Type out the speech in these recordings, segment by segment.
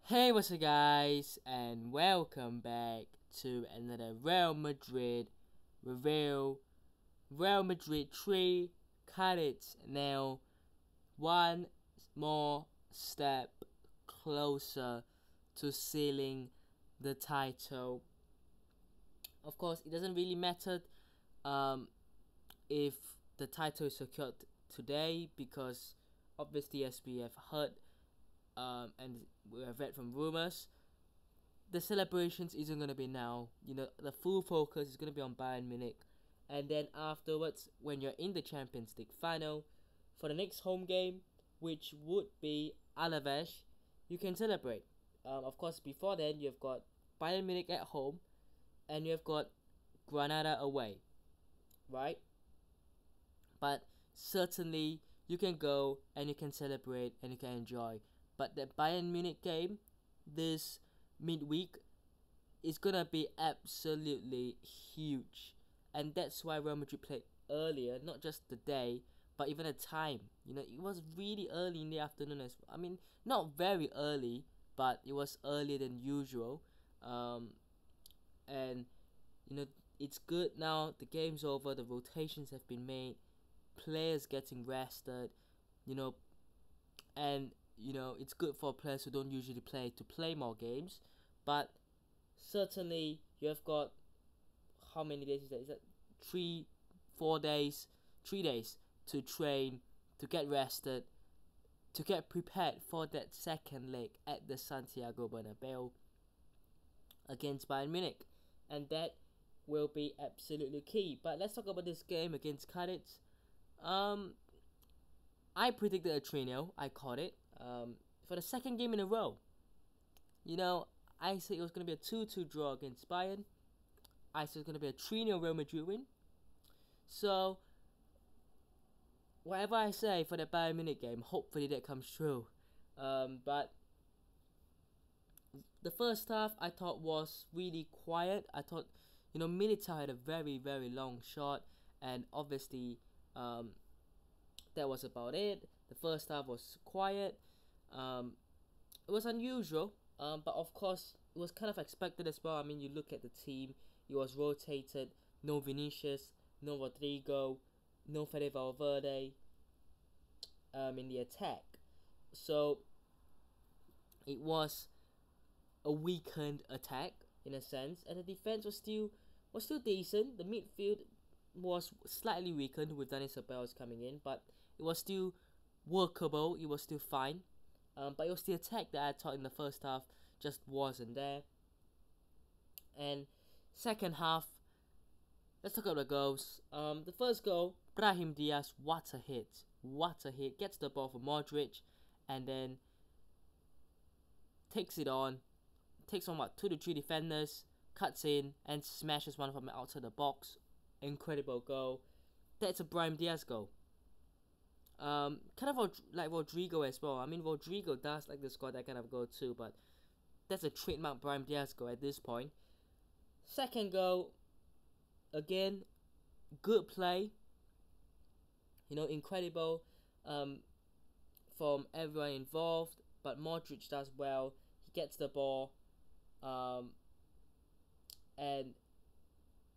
Hey, what's up, guys, and welcome back to another Real Madrid review. Real Madrid 3, Cádiz now one more step closer to sealing the title. Of course, it doesn't really matter if the title is secured today, because obviously, as we have heard and we have read from rumors, the celebrations isn't going to be now. The full focus is going to be on Bayern Munich. And then afterwards, when you're in the Champions League final, for the next home game, which would be Alaves, you can celebrate. Of course, before then, you've got Bayern Munich at home, and you've got Granada away, right? But certainly, you can go and you can celebrate and you can enjoy. But the Bayern Munich game this midweek is gonna be absolutely huge, and that's why Real Madrid played earlier, not just the day, but even the time. It was really early in the afternoon. Not very early, but it was earlier than usual. And it's good now. The game's over. The rotations have been made. Players getting rested. And it's good for players who don't usually play to play more games. But certainly, you have got, how many days is that? Is that 4 days? 3 days to train, to get rested, to get prepared for that second leg at the Santiago Bernabeu against Bayern Munich. And that will be absolutely key. But let's talk about this game against Cádiz. I predicted a 3-0. I called it. For the second game in a row. I said it was going to be a 2-2 draw against Bayern. I said it was going to be a 3-0 Real Madrid win. So, whatever I say for the Bayern Munich game, hopefully that comes true. But the first half I thought was really quiet. I thought, Militao had a very, very long shot. And obviously, that was about it. The first half was quiet. It was unusual, but of course it was kind of expected as well. You look at the team; it was rotated. No Vinicius, no Rodrigo, no Fede Valverde in the attack. So it was a weakened attack in a sense, and the defense was still decent. The midfield was slightly weakened with Dani Ceballos coming in, but it was still workable. It was still fine. But it was the attack that I thought in the first half just wasn't there. And second half, let's talk about the goals. The first goal, Brahim Diaz, what a hit. What a hit. Gets the ball for Modric and then takes on 2 to 3 defenders, cuts in and smashes one from outside the box. Incredible goal. That's a Brahim Diaz goal. Kind of like Rodrigo as well. Rodrigo does like to score that kind of goal too, but that's a trademark Brahim Diaz goal at this point. Second goal, again, good play. Incredible from everyone involved, but Modric does well. He gets the ball, and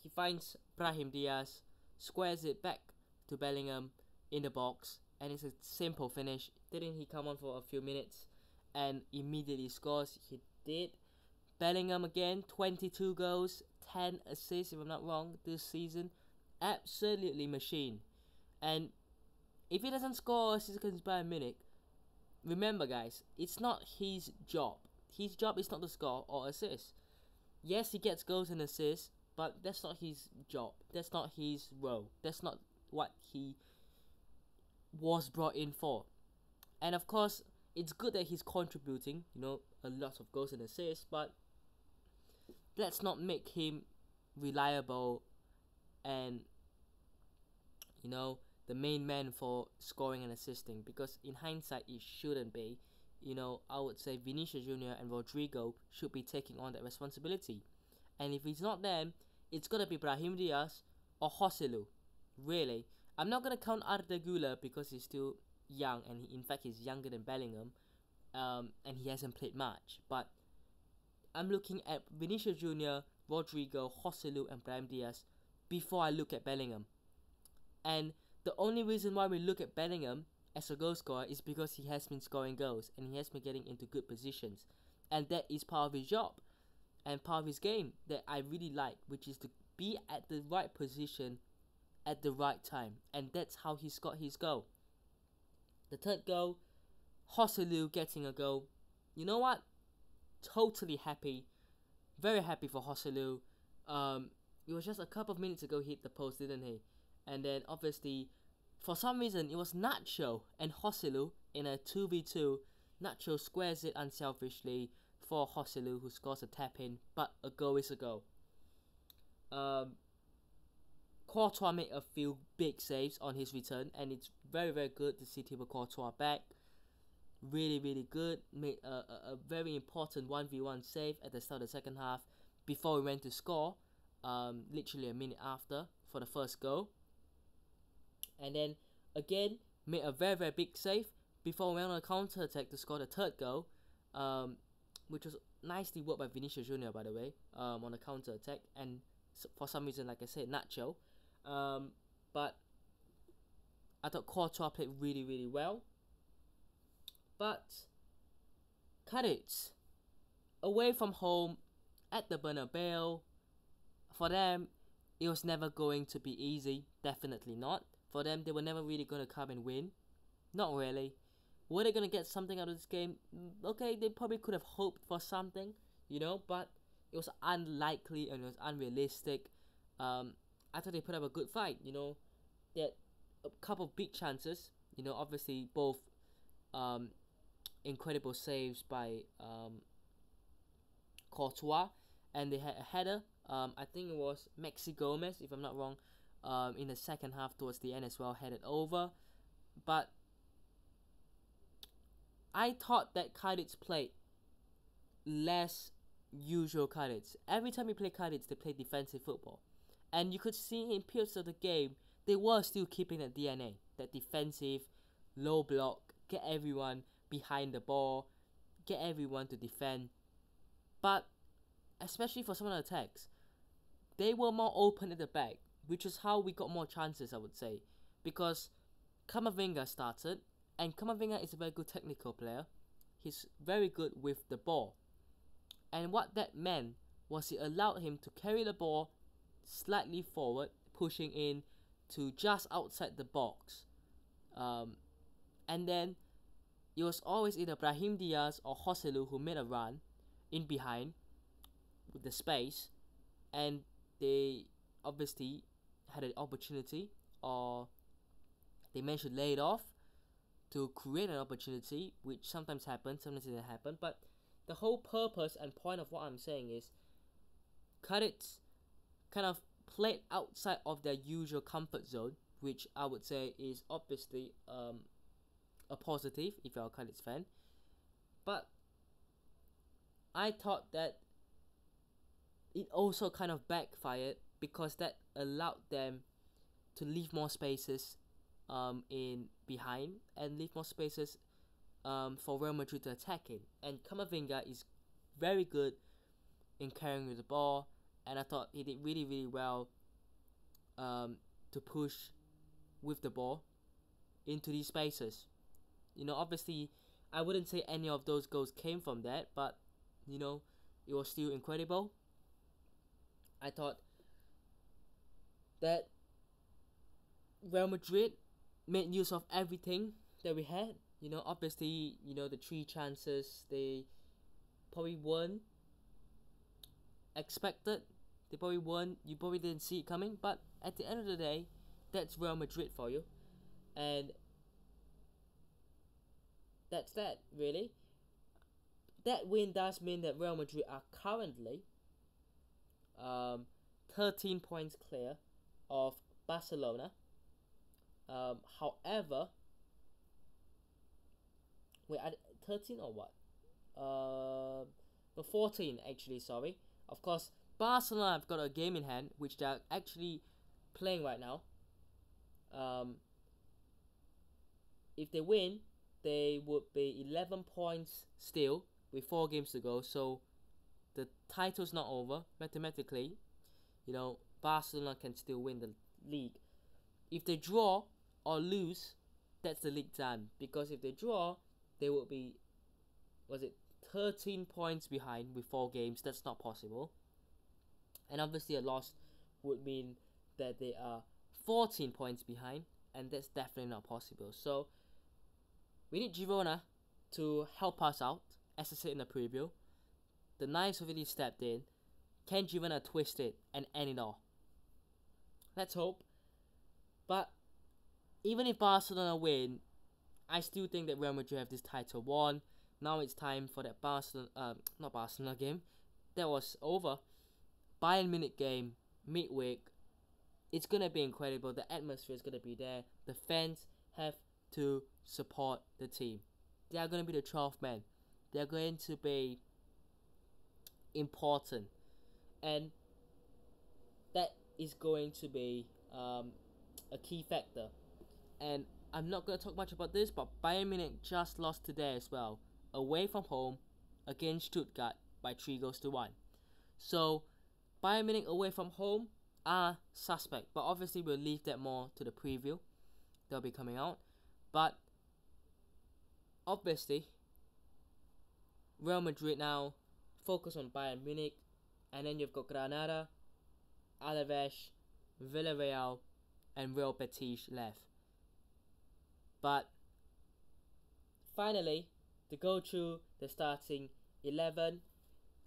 he finds Brahim Diaz, squares it back to Bellingham in the box, and it's a simple finish. Didn't he come on for a few minutes and immediately scores? He did. Bellingham again, 22 goals, 10 assists if I'm not wrong this season. Absolutely machine. And if he doesn't score assists against Bayern Munich, remember guys, it's not his job. His job is not to score or assist. Yes, he gets goals and assists, but that's not his job. That's not his role. That's not what he was brought in for. And of course, it's good that he's contributing, a lot of goals and assists, but let's not make him reliable and the main man for scoring and assisting, because in hindsight it shouldn't be. I would say Vinicius Jr. and Rodrigo should be taking on that responsibility. And if he's not them, it's gonna be Brahim Diaz or Joselu. Really. I'm not gonna count Arda Güler because he's still young, and in fact he's younger than Bellingham. and he hasn't played much. But I'm looking at Vinicius Junior, Rodrigo, Joselu, and Brahim Diaz before I look at Bellingham. And the only reason why we look at Bellingham as a goal scorer is because he has been scoring goals and he has been getting into good positions, and that is part of his job and part of his game that I really like, which is to be at the right position at the right time, and that's how he got his goal. The third goal, Joselu getting a goal. You know what? Totally happy, very happy for Joselu. It was just a couple of minutes ago he hit the post, didn't he? And then obviously, for some reason, it was Nacho and Joselu in a 2v2. Nacho squares it unselfishly for Joselu, who scores a tap-in, but a goal is a goal. Courtois made a few big saves on his return, and it's very, very good to see Thibaut Courtois back. Really, really good. Made a very important 1v1 save at the start of the second half before we went to score, literally a minute after, for the first goal. And then again made a very, very big save before we went on a counter attack to score the third goal, which was nicely worked by Vinicius Junior, by the way, on a counter attack, and for some reason, like I said, Nacho. But I thought Courtois played really, really well. But Cádiz, away from home at the Bernabeu, for them it was never going to be easy. Definitely not. For them, they were never really going to come and win. Not really. Were they going to get something out of this game? Okay, they probably could have hoped for something, but it was unlikely and it was unrealistic. I thought they put up a good fight, They had a couple of big chances, obviously both incredible saves by Courtois, and they had a header, I think it was Maxi Gomez, if I'm not wrong, in the second half towards the end as well, headed over. But I thought that Cádiz played less usual Cádiz. Every time we play Cádiz, they play defensive football. And you could see in periods of the game, they were still keeping that DNA, that defensive, low block, get everyone behind the ball, get everyone to defend. But especially for some of the attacks, they were more open at the back, which is how we got more chances, I would say. Because Camavinga started, and Camavinga is a very good technical player. He's very good with the ball. And what that meant was it allowed him to carry the ball slightly forward, pushing in to just outside the box. And then it was always either Brahim Diaz or Joselu who made a run in behind with the space, and they obviously had an opportunity, or they managed to lay it off to create an opportunity, which sometimes happens, sometimes it doesn't happen. But the whole purpose and point of what I'm saying is Cádiz kind of played outside of their usual comfort zone, which I would say is obviously a positive if you're a Cádiz fan. But I thought that it also kind of backfired, because that allowed them to leave more spaces in behind and leave more spaces for Real Madrid to attack in. And Camavinga is very good in carrying the ball, and I thought he did really, really well to push with the ball into these spaces. Obviously, I wouldn't say any of those goals came from that, but it was still incredible. I thought that Real Madrid made use of everything that we had. Obviously, the 3 chances, they probably weren't expected. They probably weren't, you probably didn't see it coming. But at the end of the day, that's Real Madrid for you. And that's that, really. That win does mean that Real Madrid are currently 13 points clear of Barcelona. However, wait, 13 or what? No, 14 actually, sorry. Of course, Barcelona have got a game in hand, which they're actually playing right now. If they win, they would be 11 points still with 4 games to go. So the title's not over mathematically. You know, Barcelona can still win the league. If they draw or lose, that's the league done. Because if they draw, they will be, 13 points behind with 4 games. That's not possible. And obviously a loss would mean that they are 14 points behind, and that's definitely not possible. So we need Girona to help us out, as I said in the preview. The Knights already stepped in. Can Girona twist it and end it all? Let's hope. But even if Barcelona win, I still think that Real Madrid have this title won. Now it's time for that not Barcelona game. That was over. Bayern Munich game, midweek. It's going to be incredible. The atmosphere is going to be there. The fans have to support the team. They are going to be the 12th man. They are going to be important. And that is going to be a key factor. And I'm not going to talk much about this, but Bayern Munich just lost today as well, away from home against Stuttgart by 3-1. So Bayern Munich away from home are suspect, but obviously we'll leave that more to the preview. They'll be coming out. But obviously Real Madrid now focus on Bayern Munich, and then you've got Granada, Alaves, Villarreal, and Real Betis left. But finally, to go through the starting 11,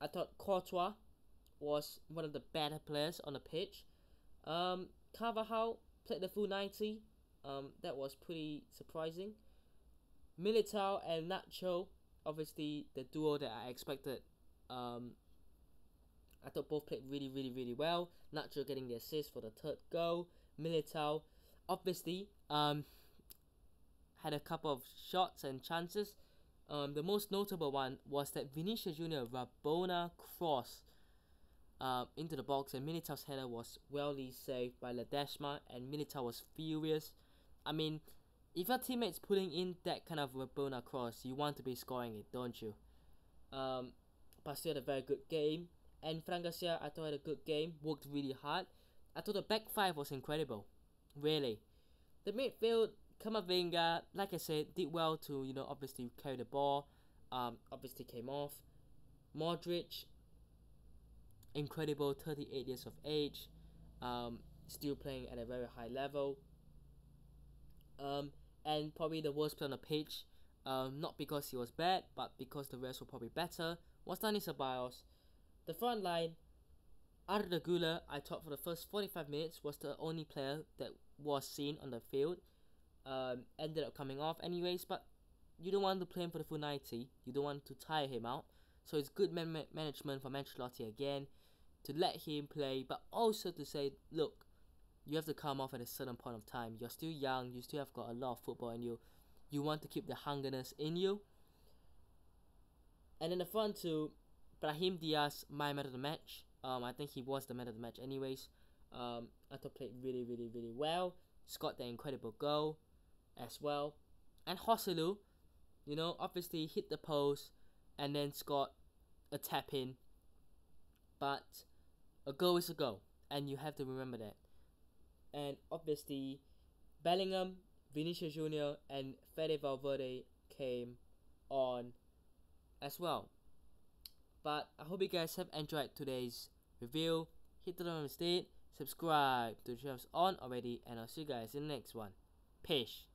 I thought Courtois was one of the better players on the pitch. Carvajal played the full 90. That was pretty surprising. Militao and Nacho, obviously the duo that I expected. I thought both played really well. Nacho getting the assist for the 3rd goal. Militao, obviously, had a couple of shots and chances. The most notable one was that Vinicius Junior Rabona cross into the box, and Militao's header was well saved by Ledesma, and Militao was furious. I mean, if your teammate's putting in that kind of Rabona cross, you want to be scoring it, don't you? But still had a very good game. And Fran Garcia, I thought had a good game, worked really hard. I thought the back 5 was incredible, really. The midfield, Camavinga, like I said, did well to, obviously carry the ball. Obviously came off. Modric, incredible, 38 years of age. Still playing at a very high level. And probably the worst player on the pitch. Not because he was bad, but because the rest were probably better, was Dani Ceballos. The front line, Arda Güler, I thought for the first 45 minutes was the only player that was seen on the field. Ended up coming off anyways, but you don't want to play him for the full 90. You don't want to tire him out. So it's good management from Ancelotti again to let him play, but also to say, look, you have to come off at a certain point of time. You're still young. You still have got a lot of football in you. You want to keep the hungerness in you. And in the front two, Brahim Diaz, my man of the match. I think he was the man of the match anyways. I thought played really well. Scored the incredible goal as well. And Joselu, obviously hit the post and then scored a tap in. But a goal is a goal, and you have to remember that. And obviously, Bellingham, Vinicius Junior, and Fede Valverde came on as well. But I hope you guys have enjoyed today's review. Hit the like on the state, subscribe to the channel on already, and I'll see you guys in the next one. Peace.